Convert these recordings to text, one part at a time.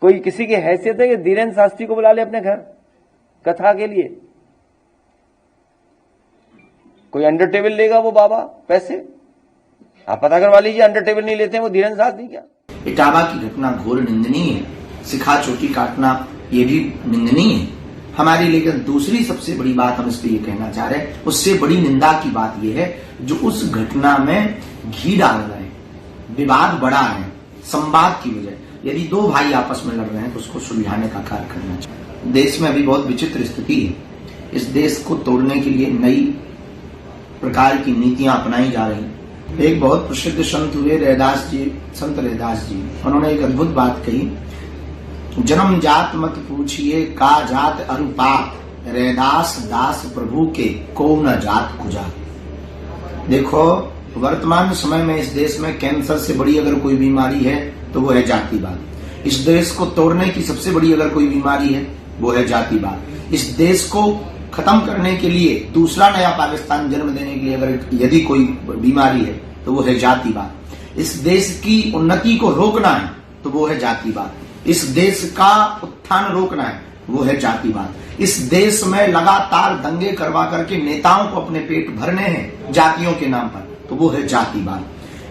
कोई किसी की हैसियत है कि धीरेन्द्र शास्त्री को बुला ले अपने घर कथा के लिए? कोई अंडर टेबल लेगा वो बाबा पैसे? आप पता करवा लीजिए, अंडर टेबल नहीं लेते हैं वो धीरेन्द्र शास्त्री क्या? इटावा की घटना घोर निंदनीय है। सिखा चोटी काटना ये भी निंदनीय है हमारी। लेकिन दूसरी सबसे बड़ी बात हम इस पे ये कहना चाह रहे हैं, उससे बड़ी निंदा की बात ये है जो उस घटना में घी डाल रहे हैं, विवाद बढ़ा है संवाद की वजह। यदि दो भाई आपस में लड़ रहे हैं तो उसको सुलझाने का कार्य करना चाहिए। देश में अभी बहुत विचित्र स्थिति है। इस देश को तोड़ने के लिए नई प्रकार की नीतियां अपनाई जा रही हैं। एक बहुत प्रसिद्ध संत हुए रैदास जी, संत रैदास जी, उन्होंने एक अद्भुत बात कही, जन्म जात मत पूछिए का जात अरुपात, रैदास दास प्रभु के को न जात कुजा। देखो वर्तमान समय में इस देश में कैंसर से बड़ी अगर कोई बीमारी है तो वो है जातिवाद। इस देश को तोड़ने की सबसे बड़ी अगर कोई बीमारी है वो है जातिवाद। इस देश को खत्म करने के लिए दूसरा नया पाकिस्तान जन्म देने के लिए अगर यदि कोई बीमारी है तो वो है जातिवाद। इस देश की उन्नति को रोकना है तो वो है जातिवाद। इस देश का उत्थान रोकना है वो है जातिवाद। इस देश में लगातार दंगे करवा करके नेताओं को अपने पेट भरने हैं जातियों के नाम पर तो वो है जातिवाद।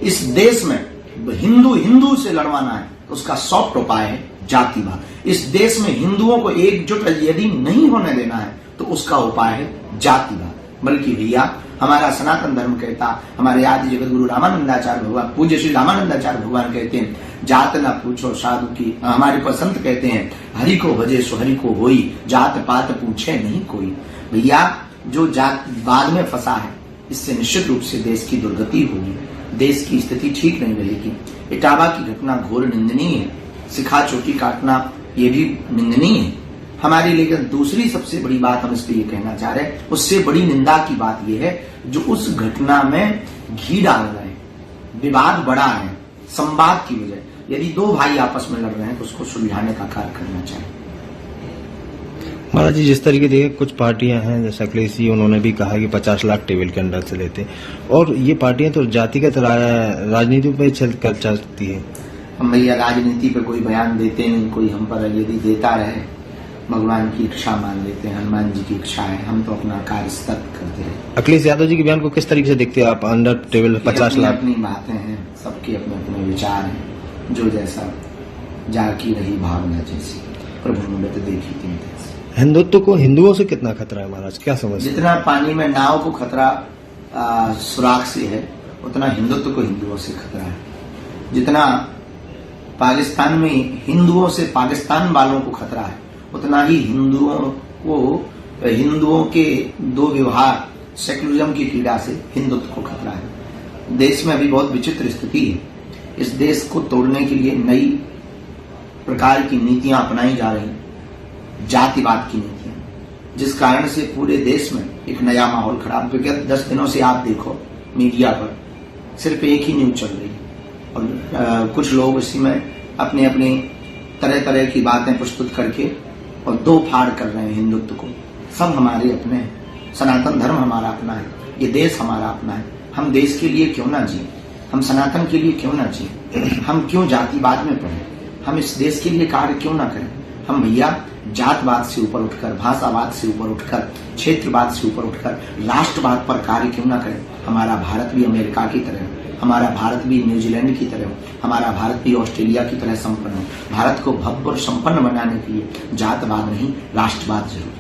इस देश में हिंदू से लड़वाना है तो उसका सॉफ्ट उपाय है जातिवाद। इस देश में हिंदुओं को एकजुट यदि नहीं होने देना है तो उसका उपाय है जातिवाद। बल्कि भैया हमारा सनातन धर्म कहता, हमारे आदि जगत गुरु रामानंदाचार्य भगवान, पूज्य श्री रामानंदाचार्य भगवान कहते हैं, जात ना पूछो साधु की। हमारे पसंत कहते हैं, हरि को भजे सो हरि को होई, जात पात पूछे नहीं कोई। भैया जो जात बाद में फंसा है इससे निश्चित रूप से देश की दुर्गति होगी, देश की स्थिति ठीक नहीं रहेगी। इटावा की घटना घोर निंदनीय है। सिखा चोटी काटना ये भी निंदनीय है हमारी। लेकिन दूसरी सबसे बड़ी बात हम इस पे ये कहना चाह रहे हैं, उससे बड़ी निंदा की बात ये है जो उस घटना में घी डाल रहे हैं, विवाद बढ़ा है संवाद की वजह। यदि दो भाई आपस में लड़ रहे हैं तो उसको सुलझाने का कार्य करना चाहिए। महाराज जी, जिस तरीके देखिए कुछ पार्टियां हैं जैसे अखिलेश जी, उन्होंने भी कहा कि 50 लाख टेबल के अंडर से लेते और ये पार्टियां तो जातिगत राजनीति पे चल चलती है। हम भैया राजनीति पे कोई बयान देते नहीं, कोई हम पर यदि देता रहे भगवान की इच्छा मान लेते हैं, हनुमान जी की इच्छा है, हम तो अपना कार्य सतत करते हैं। अखिलेश यादव जी के बयान को किस तरीके से देखते हैं आप? अंडर टेबल 50 लाख अपनी बातें हैं, सबके अपने अपने विचार हैं, जो जैसा जाकी रही भावना जैसी प्रभु ने तो देखी तीन जैसी। हिंदुत्व को हिंदुओं से कितना खतरा है महाराज, क्या समझ? जितना पानी में नाव को खतरा सुराग से है उतना हिंदुत्व को हिंदुओं से खतरा है। जितना पाकिस्तान में हिंदुओं से पाकिस्तान वालों को खतरा है उतना ही हिंदुओं के दो व्यवहार सेकुलरिज्म की पीड़ा से हिंदुत्व को खतरा है। देश में अभी बहुत विचित्र स्थिति है। इस देश को तोड़ने के लिए नई प्रकार की नीतियां अपनाई जा रही हैं, जातिवाद की नीतियां, जिस कारण से पूरे देश में एक नया माहौल खराब। विगत 10 दिनों से आप देखो मीडिया पर सिर्फ एक ही न्यूज चल रही है और कुछ लोग इसी में अपनी अपनी तरह तरह की बातें प्रस्तुत करके और दो फाड़ कर रहे हैं हिंदुत्व को। सब हमारे अपने हैं, सनातन धर्म हमारा अपना है, ये देश हमारा अपना है। हम देश के लिए क्यों ना जिए, हम सनातन के लिए क्यों ना जिए, हम क्यों जातिवाद में पड़े, हम इस देश के लिए कार्य क्यों ना करें। हम भैया जातवाद से ऊपर उठकर, भाषावाद से ऊपर उठकर, क्षेत्रवाद से ऊपर उठकर राष्ट्रवाद पर कार्य क्यों ना करें। हमारा भारत भी अमेरिका की तरह, हमारा भारत भी न्यूजीलैंड की तरह, हमारा भारत भी ऑस्ट्रेलिया की तरह संपन्न हो। भारत को भव्य और संपन्न बनाने के लिए जातवाद नहीं राष्ट्रवाद जरूरी।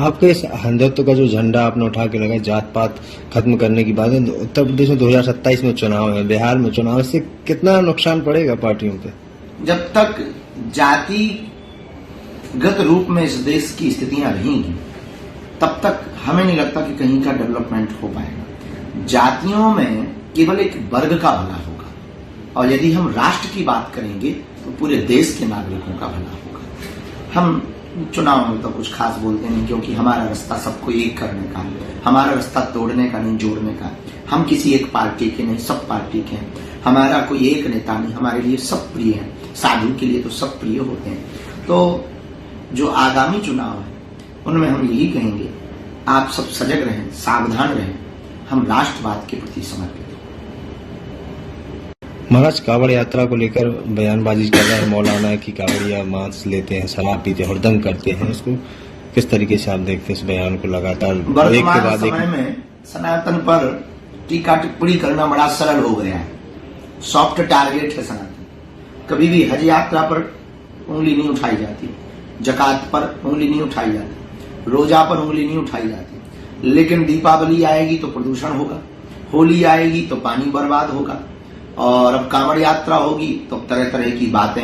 आपके इस हिंदुत्व का जो झंडा आपने उठा के लगाया, जात पात खत्म करने की बात है, उत्तर प्रदेश में 2027 में चुनाव है, बिहार में चुनाव, इससे कितना नुकसान पड़ेगा पार्टियों पे? जब तक जातिगत रूप में इस देश की स्थितियां रहेंगी तब तक हमें नहीं लगता कि कहीं का डेवलपमेंट हो पाएगा। जातियों में केवल एक वर्ग का भला होगा और यदि हम राष्ट्र की बात करेंगे तो पूरे देश के नागरिकों का भला होगा। हम चुनाव में तो कुछ खास बोलते नहीं क्योंकि हमारा रास्ता सबको एक करने का है, हमारा रास्ता तोड़ने का नहीं जोड़ने का। हम किसी एक पार्टी के नहीं, सब पार्टी के हैं। हमारा कोई एक नेता नहीं, हमारे लिए सब प्रिय है। साधु के लिए तो सब प्रिय होते हैं। तो जो आगामी चुनाव है उनमें हम यही कहेंगे, आप सब सजग रहें, सावधान रहें, हम राष्ट्रवाद के प्रति समर्पित हैं। महाराज, कांवड़ यात्रा को लेकर बयानबाजी कर रहे हैं मौलाना की कांवड़िया मांस लेते हैं, शराब पीते हैं, हुड़दंग करते हैं। इसको किस तरीके से आप देखते हैं इस बयान को लगातार एक के वर्तमान बाद समय एक? में सनातन पर टीका टिप्पणी करना बड़ा सरल हो गया है, सॉफ्ट टारगेट है सनातन। कभी भी हज यात्रा पर उंगली नहीं उठाई जाती, जकात पर उंगली नहीं उठाई जाती, रोजा पर उंगली नहीं उठाई जाती, लेकिन दीपावली आएगी तो प्रदूषण होगा, होली आएगी तो पानी बर्बाद होगा, और अब कांवड़ यात्रा होगी तो तरह तरह की बातें।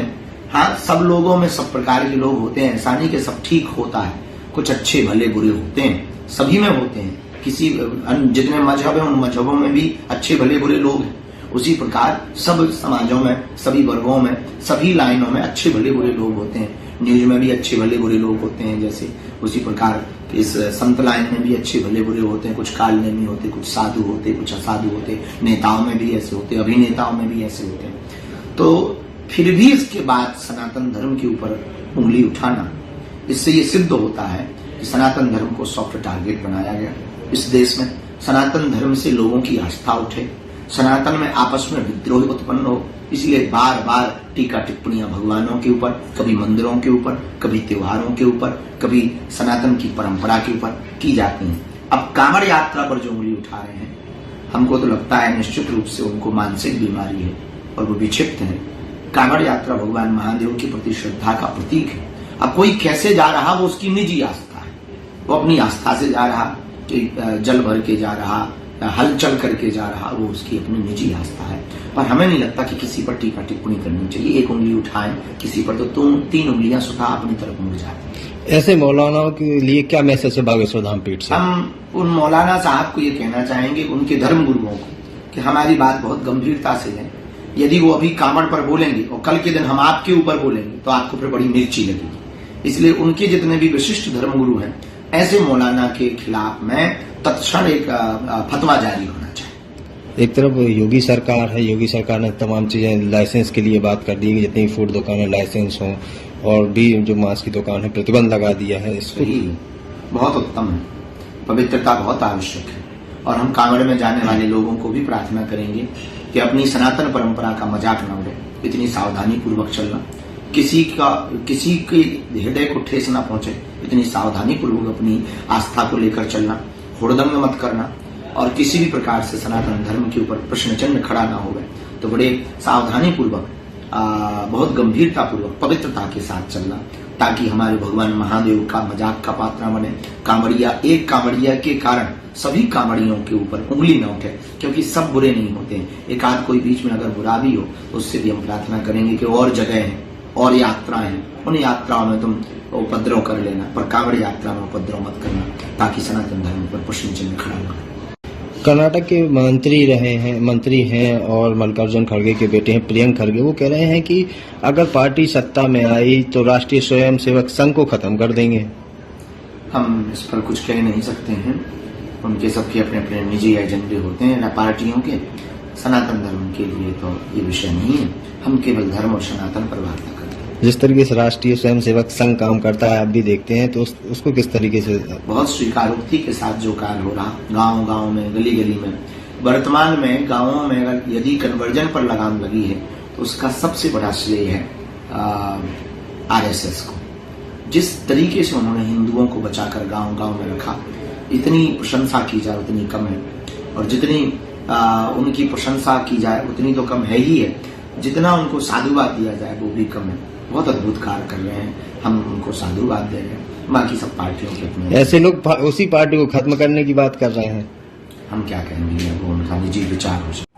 हाँ, सब लोगों में सब प्रकार के लोग होते हैं, ऐसा नहीं कि सब ठीक होता है, कुछ अच्छे भले बुरे होते हैं, सभी में होते हैं। किसी जितने मजहब है उन मजहबों में भी अच्छे भले बुरे लोग हैं। उसी प्रकार सब समाजों में, सभी वर्गों में, सभी लाइनों में अच्छे भले बुरे लोग होते हैं। न्यूज में भी अच्छे भले बुरे लोग होते हैं, जैसे उसी प्रकार इस संत लाइन में भी अच्छे भले बुरे होते हैं। कुछ कालनेमी होते, कुछ साधु होते, कुछ असाधु होते, नेताओं में भी ऐसे होते, अभिनेताओं में भी ऐसे होते हैं। तो फिर भी इसके बाद सनातन धर्म के ऊपर उंगली उठाना, इससे ये सिद्ध होता है कि सनातन धर्म को सॉफ्ट टारगेट बनाया गया। इस देश में सनातन धर्म से लोगों की आस्था उठे, सनातन में आपस में विद्रोह उत्पन्न हो, इसलिए बार बार टीका टिप्पणियां भगवानों के ऊपर, कभी मंदिरों के ऊपर, कभी त्योहारों के ऊपर, कभी सनातन की परंपरा के ऊपर की जाती हैं। अब कांवड़ यात्रा पर जो उंगली उठा रहे हैं, हमको तो लगता है निश्चित रूप से उनको मानसिक बीमारी है और वो विक्षिप्त है। कांवड़ यात्रा भगवान महादेव के प्रति श्रद्धा का प्रतीक है। अब कोई कैसे जा रहा, वो उसकी निजी आस्था है, वो अपनी आस्था से जा रहा, कि जल भर के जा रहा, हलचल करके जा रहा, वो उसकी अपनी निजी आस्था है। और हमें नहीं लगता कि किसी पर टीका टिप्पणी करनी चाहिए। एक उंगली उठाएं किसी पर तो तीन उंगलियां स्वतः अपनी तरफ मुड़ जाती हैं। ऐसे मौलानाओं के लिए क्या मैसेज है बागेश्वर धाम पीठ से? हम उन मौलाना साहब को ये कहना चाहेंगे, उनके धर्म गुरुओं को, कि हमारी बात बहुत गंभीरता से लें। यदि वो अभी कांवड़ पर बोलेंगे और कल के दिन हम आपके ऊपर बोलेंगे तो आपको फिर बड़ी मिर्ची लगेगी। इसलिए उनके जितने भी विशिष्ट धर्म गुरु हैं, ऐसे मौलाना के खिलाफ में तत्क्षण एक फतवा जारी होना चाहिए। एक तरफ योगी सरकार है, योगी सरकार ने तमाम चीजें लाइसेंस के लिए बात कर दी कि जितनी फूड दुकानें लाइसेंस हों, और भी जो मांस की दुकान है प्रतिबंध लगा दिया है। इसको सही, बहुत उत्तम है, पवित्रता बहुत आवश्यक है। और हम कांवड़ में जाने वाले लोगों को भी प्रार्थना करेंगे कि अपनी सनातन परंपरा का मजाक न उड़े, इतनी सावधानी पूर्वक चलना, किसी के हृदय को ठेस न पहुंचे, इतनी सावधानी पूर्वक अपनी आस्था को लेकर चलना, हुड़दंग मत करना, और किसी भी प्रकार से सनातन धर्म के ऊपर प्रश्न चिन्ह खड़ा ना होवे तो बड़े सावधानी पूर्वक, बहुत गंभीरता पूर्वक, पवित्रता के साथ चलना, ताकि हमारे भगवान महादेव का मजाक का पात्र न बने। कांवड़िया, एक कांवड़िया के कारण सभी कांवड़ियों के ऊपर उंगली न उठे, क्योंकि सब बुरे नहीं होते हैं। एक आध कोई बीच में अगर बुरा भी हो तो उससे भी हम प्रार्थना करेंगे कि और जगह है और यात्राएं हैं, उन यात्राओं में तुम उपद्रव कर लेना, पर कांवड़ यात्रा में उपद्रव मत करना, ताकि सनातन धर्म पर प्रश्न चिन्ह खड़ा न हो। कर्नाटक के मंत्री हैं और मल्लिकार्जुन खड़गे के बेटे हैं प्रियंक खड़गे, वो कह रहे हैं कि अगर पार्टी सत्ता में आई तो राष्ट्रीय स्वयंसेवक संघ को खत्म कर देंगे। हम इस पर कुछ कह नहीं सकते हैं, उनके सबके अपने अपने निजी एजेंडे होते हैं ना पार्टियों के। सनातन धर्म के लिए तो ये विषय नहीं है, हम केवल धर्म और सनातन पर वार्ता करते हैं। जिस तरीके से राष्ट्रीय स्वयंसेवक संघ काम करता है, आप भी देखते हैं, तो उसको किस तरीके से? बहुत स्वीकारोक्ति के साथ जो कार्य हो रहा, गांव गांव में, गली गली में, वर्तमान में गांवों में अगर यदि कन्वर्जन पर लगाम लगी है तो उसका सबसे बड़ा श्रेय है आरएसएस को। जिस तरीके से उन्होंने हिंदुओं को बचाकर गांव गांव में रखा, इतनी प्रशंसा की जाए उतनी कम है, और जितनी उनकी प्रशंसा की जाए उतनी तो कम है ही है, जितना उनको साधुवाद दिया जाए वो भी कम है। बहुत अद्भुत कार्य कर रहे हैं, हम उनको साधुवाद दे रहे हैं। बाकी सब पार्टियों के अपने, ऐसे लोग उसी पार्टी को खत्म करने की बात कर रहे हैं। हम क्या कहेंगे, वो उनका निजी विचार हो सकता है।